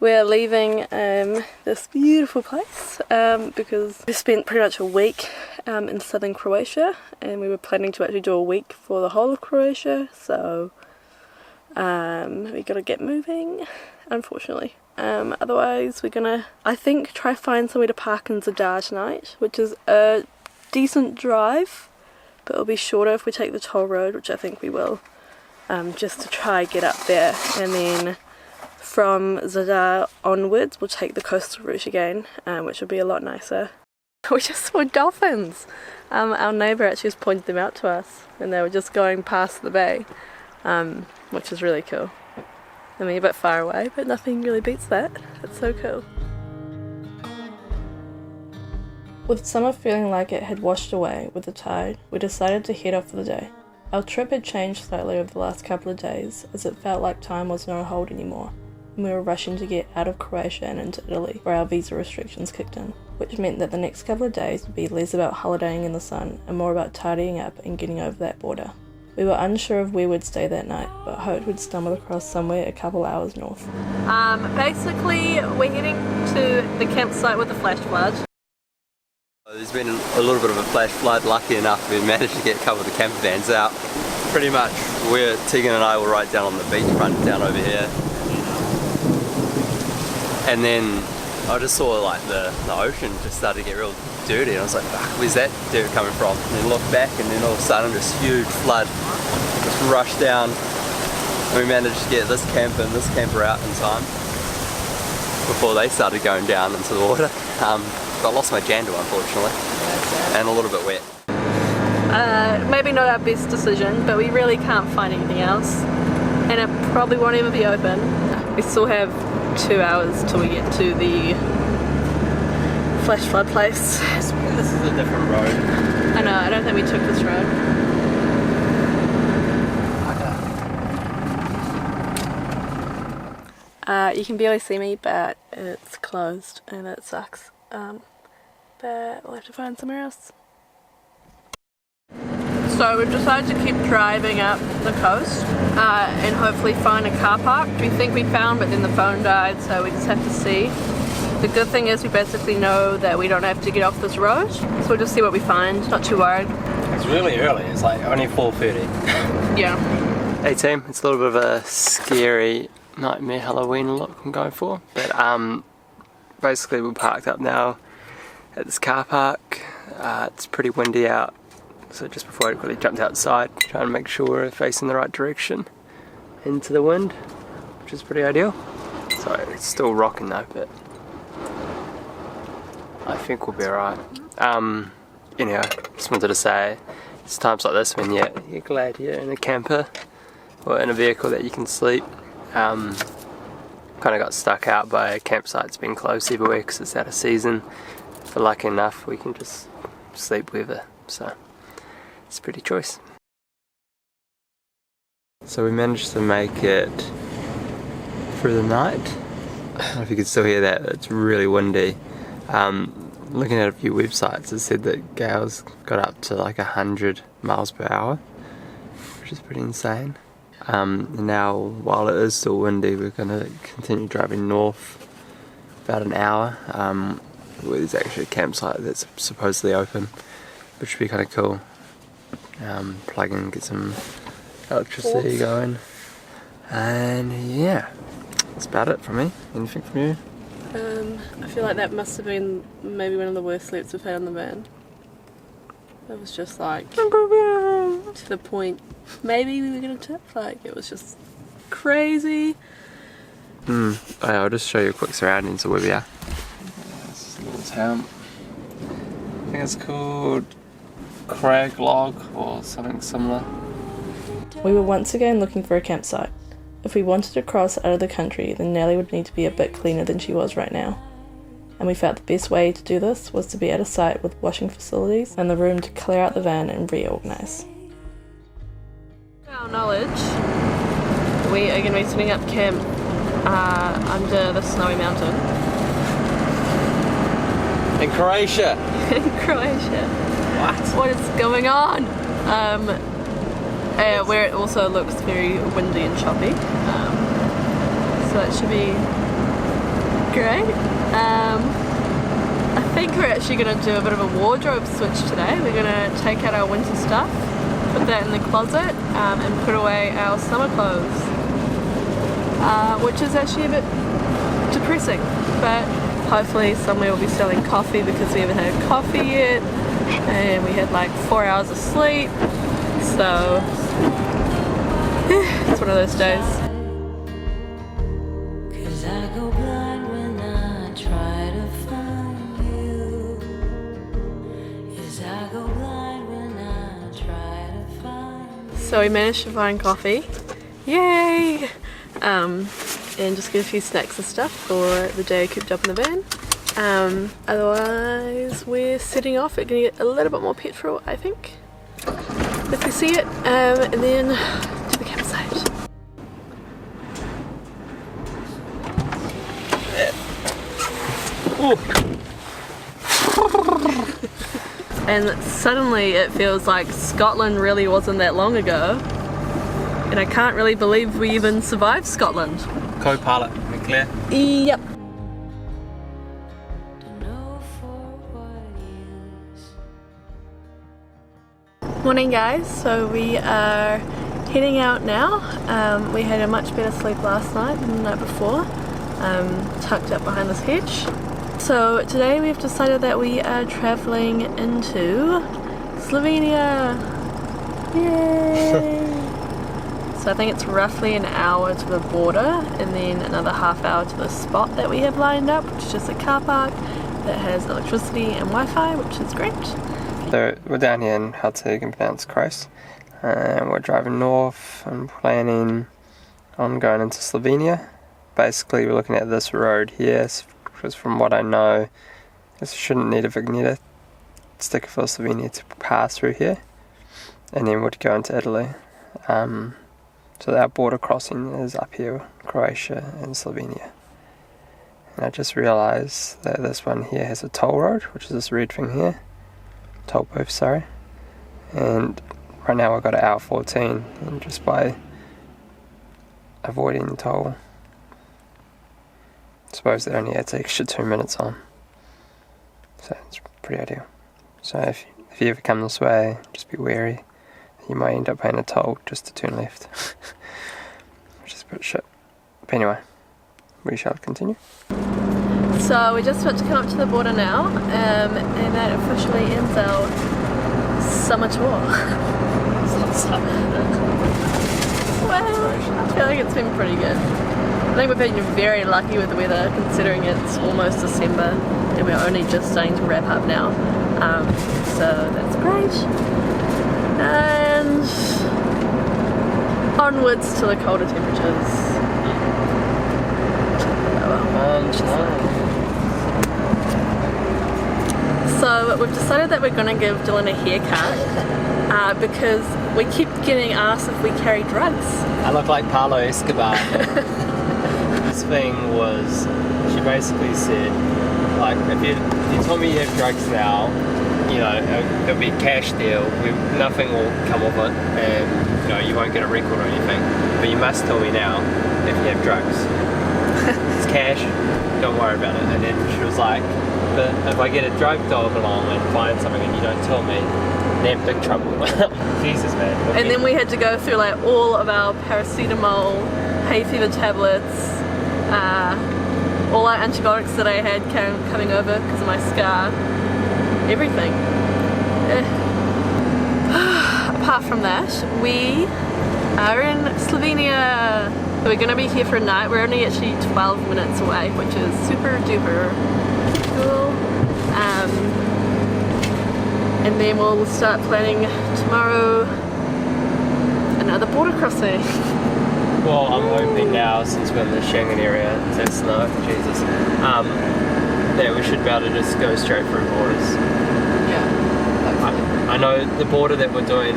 We're leaving this beautiful place because we spent pretty much a week in southern Croatia, and we were planning to actually do a week for the whole of Croatia, so we gotta get moving, unfortunately. Otherwise we're gonna, I think, try find somewhere to park in Zadar tonight, which is a decent drive, but it'll be shorter if we take the toll road, which I think we will, just to try get up there, and then from Zadar onwards we'll take the coastal route again, which will be a lot nicer. We just saw dolphins. Our neighbour actually just pointed them out to us, and they were just going past the bay, which is really cool. I mean, a bit far away, but nothing really beats that. It's so cool. With summer feeling like it had washed away with the tide, we decided to head off for the day. Our trip had changed slightly over the last couple of days, as it felt like time was no hold anymore, and we were rushing to get out of Croatia and into Italy, where our visa restrictions kicked in, which meant that the next couple of days would be less about holidaying in the sun and more about tidying up and getting over that border. We were unsure of where we'd stay that night, but hoped we'd stumble across somewhere a couple hours north. Basically, we're heading to the campsite with the flash flood. There's been a little bit of a flash flood. Lucky enough, we managed to get a couple of the camper vans out. Pretty much, Tegan and I were right down on the beachfront down over here. And then I just saw like the ocean just started to get real dirty, and I was like, fuck, where's that dirt coming from? And then looked back, and then all of a sudden this huge flood just rushed down, and we managed to get this camper and this camper out in time before they started going down into the water. I lost my jandal, unfortunately, and a little bit wet. Maybe not our best decision, but we really can't find anything else, and it probably won't even be open. We still have 2 hours till we get to the flash flood place. This is a different road. I know, I don't think we took this road. You can barely see me, but it's closed and it sucks. But we'll have to find somewhere else. So we've decided to keep driving up the coast and hopefully find a car park. We think we found, but then the phone died, so we just have to see. The good thing is we basically know that we don't have to get off this road, so we'll just see what we find. Not too worried. It's really early, it's like only 4:30. Yeah. Hey team, it's a little bit of a scary nightmare Halloween look I'm going for, but basically we're parked up now at this car park. It's pretty windy out, so just before I quickly jumped outside, trying to make sure we're facing the right direction into the wind, which is pretty ideal. So it's still rocking though, but I think we'll be alright. Anyhow, just wanted to say, it's times like this when you're glad you're in a camper or in a vehicle that you can sleep. Kind of got stuck out by a campsite that's been closed everywhere because it's out of season. But lucky enough, we can just sleep wherever, so it's a pretty choice. So we managed to make it through the night. I don't know if you can still hear that, but it's really windy. Looking at a few websites, it said that gales got up to like 100 miles per hour, which is pretty insane. Now, while it is still windy, we're going to continue driving north about an hour, where there's actually a campsite that's supposedly open, which would be kind of cool. Plug in, get some electricity going, and yeah, that's about it from me. Anything from you? I feel like that must have been maybe one of the worst sleeps we've had on the van. It was just like to the point maybe we were gonna tip, like it was just crazy. I'll just show you a quick surroundings of where we are. This is a little town. I think it's called Craglog or something similar. We were once again looking for a campsite. If we wanted to cross out of the country, then Nellie would need to be a bit cleaner than she was right now. And we felt the best way to do this was to be at a site with washing facilities and the room to clear out the van and reorganise. To our knowledge, we are going to be setting up camp under the snowy mountain. In Croatia! In Croatia. What is going on? Where it also looks very windy and choppy. So that should be great. I think we're actually going to do a bit of a wardrobe switch today. We're going to take out our winter stuff, put that in the closet, and put away our summer clothes, which is actually a bit depressing, but hopefully somewhere will be selling coffee because we haven't had coffee yet, and we had like 4 hours of sleep, so it's one of those days. So we managed to find coffee, yay! And just get a few snacks and stuff for the day cooped up in the van. Otherwise we're setting off. We're going to get a little bit more petrol, I think, if we see it, and then to the campsite. And suddenly it feels like Scotland really wasn't that long ago, and I can't really believe we even survived Scotland. Co-pilot, we clear? Yep. Morning guys, so we are heading out now. We had a much better sleep last night than the night before, tucked up behind this hedge. So today we've decided that we are travelling into Slovenia. Yay! So I think it's roughly an hour to the border and then another half hour to the spot that we have lined up, which is just a car park that has electricity and Wi-Fi, which is great. So we're down here in how you can pronounce Croatia, and we're driving north and planning on going into Slovenia. Basically we're looking at this road here, because from what I know, this shouldn't need a vignette sticker for Slovenia to pass through here, and then would go into Italy. So our border crossing is up here, Croatia and Slovenia. And I just realised that this one here has a toll road, which is this red thing here. Toll booth, sorry. And right now I've got an hour 14, and just by avoiding the toll, I suppose that only adds an extra 2 minutes on. So it's pretty ideal. So if you ever come this way, just be wary. You might end up paying a toll just to turn left. Which is a bit shit. But anyway, we shall continue. So we're just about to come up to the border now, and that officially ends our summer tour. Well, I feel like it's been pretty good. I think we've been very lucky with the weather, considering it's almost December and we're only just starting to wrap up now. So that's great. And onwards to the colder temperatures. So we've decided that we're going to give Dylan a haircut because we keep getting asked if we carry drugs. I look like Pablo Escobar. This thing was, she basically said, like, if you told me you have drugs now, you know, it'll be a cash deal, nothing will come of it, and you know, you won't get a record or anything, but you must tell me now if you have drugs. It's cash, don't worry about it. And then she was like, but if I get a drug dog along and find something and you don't tell me, they're in big trouble. Jesus, man. Okay. And then we had to go through like all of our paracetamol, hay fever tablets, all our antibiotics that I had coming over because of my scar, everything. Apart from that, we are in Slovenia. So we're going to be here for a night. We're only actually 12 minutes away, which is super duper cool. And then we'll start planning tomorrow another border crossing. Well, I'm hoping now, since we're in the Schengen area, that's snow, Jesus, that we should be able to just go straight through borders. Yeah. I know the border that we're doing,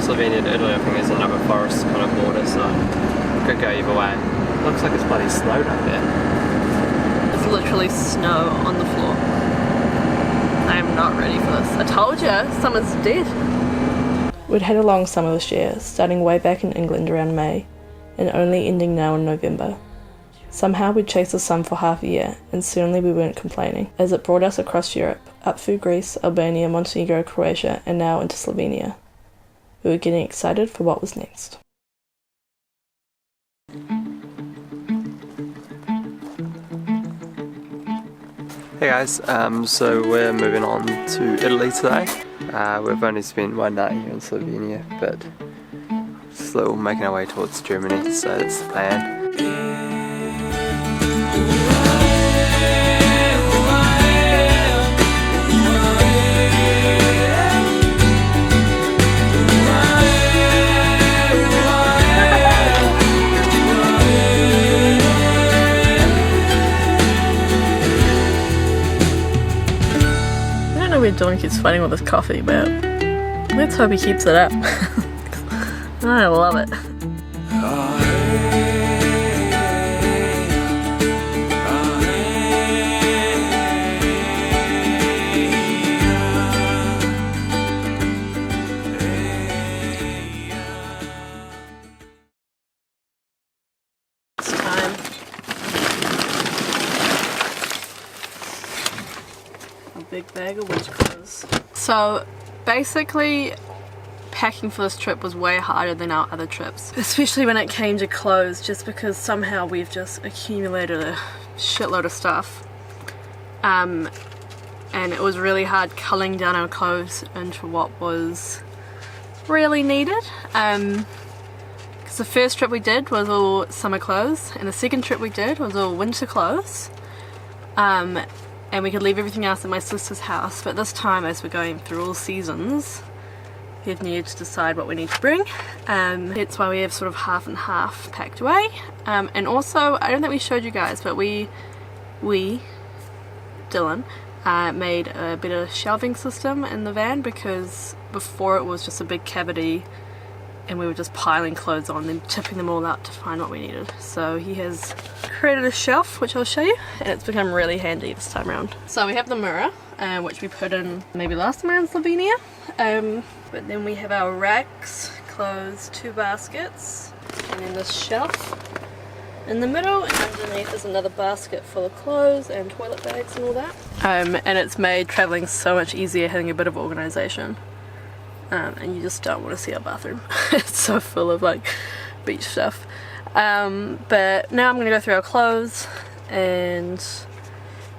Slovenia to Italy, I think is another forest kind of border, so it could go either way. Looks like it's bloody snowed up there. There's literally snow on the floor. I am not ready for this. I told you, summer's dead. We'd had a long summer this year, starting way back in England around May, and only ending now in November. Somehow we'd chased the sun for half a year, and certainly we weren't complaining, as it brought us across Europe, up through Greece, Albania, Montenegro, Croatia, and now into Slovenia. We were getting excited for what was next. Hey guys, so we're moving on to Italy today. We've only spent one night here in Slovenia, but still making our way towards Germany, so that's the plan. Dylan keeps fighting with his coffee, but let's hope he keeps it up. I love it. It's time. A big bag of winter clothes. So basically packing for this trip was way harder than our other trips, especially when it came to clothes, just because somehow we've just accumulated a shitload of stuff, and it was really hard culling down our clothes into what was really needed, because the first trip we did was all summer clothes and the second trip we did was all winter clothes, and we could leave everything else at my sister's house, but this time, as we're going through all seasons, we've needed to decide what we need to bring. That's why we have sort of half and half packed away. And also, I don't think we showed you guys, but Dylan, made a bit of shelving system in the van, because before it was just a big cavity and we were just piling clothes on and tipping them all out to find what we needed. So he has created a shelf, which I'll show you, and it's become really handy this time around. So we have the mirror, which we put in maybe last summer in Slovenia, but then we have our racks, clothes, 2 baskets, and then this shelf in the middle, and underneath is another basket full of clothes and toilet bags and all that. And it's made travelling so much easier having a bit of organisation. And you just don't want to see our bathroom. It's so full of like beach stuff. But now I'm going to go through our clothes and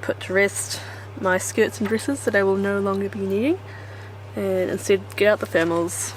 put to rest my skirts and dresses that I will no longer be needing, and instead get out the thermals